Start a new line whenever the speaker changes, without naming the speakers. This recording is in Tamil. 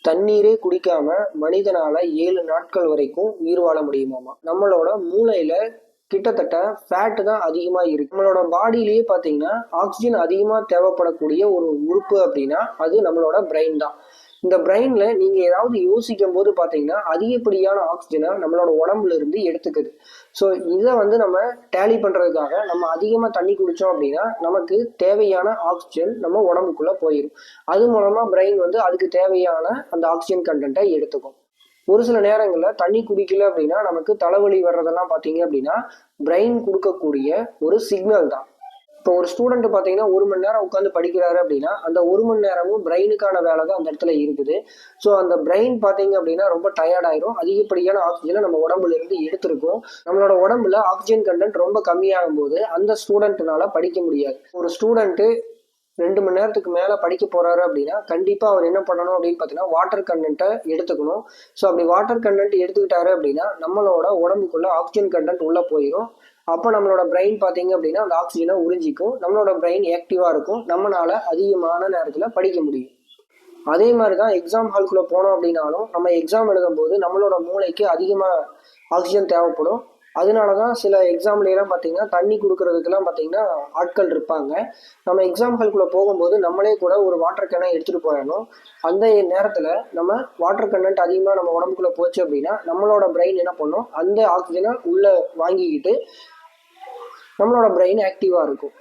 தண்ணீரே குடிக்காம மனிதனால 7 நாட்கள் வரைக்கும் உயிர் வாழ முடியுமாமா. நம்மளோட மூளையில கிட்டத்தட்ட ஃபேட் தான் அதிகமா இருக்கு. நம்மளோட பாடியிலேயே பாத்தீங்கன்னா ஆக்சிஜன் அதிகமா தேவைப்படக்கூடிய ஒரு உறுப்பு அப்படின்னா அது நம்மளோட பிரெயின் தான். இந்த பிரெயின்ல நீங்க ஏதாவது யோசிக்கும் போது பாத்தீங்கன்னா அதிகப்படியான ஆக்சிஜனை நம்மளோட உடம்புல இருந்து எடுத்துக்குது. ஸோ இதை நம்ம டேலி பண்றதுக்காக நம்ம அதிகமா தண்ணி குடிச்சோம் அப்படின்னா நமக்கு தேவையான ஆக்சிஜன் நம்ம உடம்புக்குள்ள போயிடும். அது மூலமா பிரெயின் அதுக்கு தேவையான அந்த ஆக்சிஜன் கண்டென்ட்டை எடுத்துக்கும். ஒரு சில நேரங்களில் தண்ணி குடிக்கல அப்படின்னா நமக்கு தலைவலி வர்றதெல்லாம் பார்த்தீங்க அப்படின்னா பிரெயின் கொடுக்கக்கூடிய ஒரு சிக்னல் தான். இப்போ ஒரு ஸ்டூடெண்ட் பார்த்தீங்கன்னா 1 மணி நேரம் உட்காந்து படிக்கிறாரு அப்படின்னா அந்த 1 மணி நேரமும் பிரெயினுக்கான வேலை தான் அந்த இடத்துல இருக்குது. ஸோ அந்த பிரெயின் பார்த்தீங்க அப்படின்னா ரொம்ப டயர்ட் ஆயிரும். அதிகப்படியான ஆக்சிஜனை நம்ம உடம்புல இருந்து எடுத்திருக்கோம். நம்மளோட உடம்புல ஆக்சிஜன் கண்டென்ட் ரொம்ப கம்மியாகும் போது அந்த ஸ்டூடெண்ட்னால படிக்க முடியாது. ஒரு ஸ்டூடெண்ட்டு 2 மணி நேரத்துக்கு மேலே படிக்க போறாரு அப்படின்னா கண்டிப்பாக அவர் என்ன பண்ணணும் அப்படின்னு பார்த்தீங்கன்னா வாட்டர் கண்டென்ட்டை எடுத்துக்கணும். ஸோ அப்படி வாட்டர் கண்டென்ட் எடுத்துக்கிட்டாரு அப்படின்னா நம்மளோட உடம்புக்குள்ள ஆக்சிஜன் கண்டென்ட் உள்ள போயிடும். அப்போ நம்மளோட பிரெயின் பார்த்தீங்க அப்படின்னா அந்த ஆக்சிஜனை உறிஞ்சிக்கும். நம்மளோட பிரெயின் ஆக்டிவாக இருக்கும். நம்மளால அதிகமான நேரத்தில் படிக்க முடியும். அதே மாதிரி தான் எக்ஸாம் ஹால்குள்ளே போனோம் அப்படின்னாலும் நம்ம எக்ஸாம் எழுதும்போது நம்மளோட மூளைக்கு அதிகமாக ஆக்சிஜன் தேவைப்படும். அதனால தான் சில எக்ஸாம்லாம் பார்த்தீங்கன்னா தண்ணி கொடுக்கறதுக்கெல்லாம் பார்த்தீங்கன்னா ஆட்கள் இருப்பாங்க. நம்ம எக்ஸாம் ஹால்குள்ளே போகும்போது நம்மளே கூட ஒரு வாட்டர் கேனை எடுத்துகிட்டு போயிடணும். அந்த நேரத்தில் நம்ம வாட்டர் கண்டென்ட் அதிகமாக நம்ம உடம்புக்குள்ளே போச்சு அப்படின்னா நம்மளோட பிரெயின் என்ன பண்ணும், அந்த ஆக்சிஜனை உள்ளே வாங்கிக்கிட்டு நம்மளோட பிரெயின் ஆக்டிவாக இருக்கும்.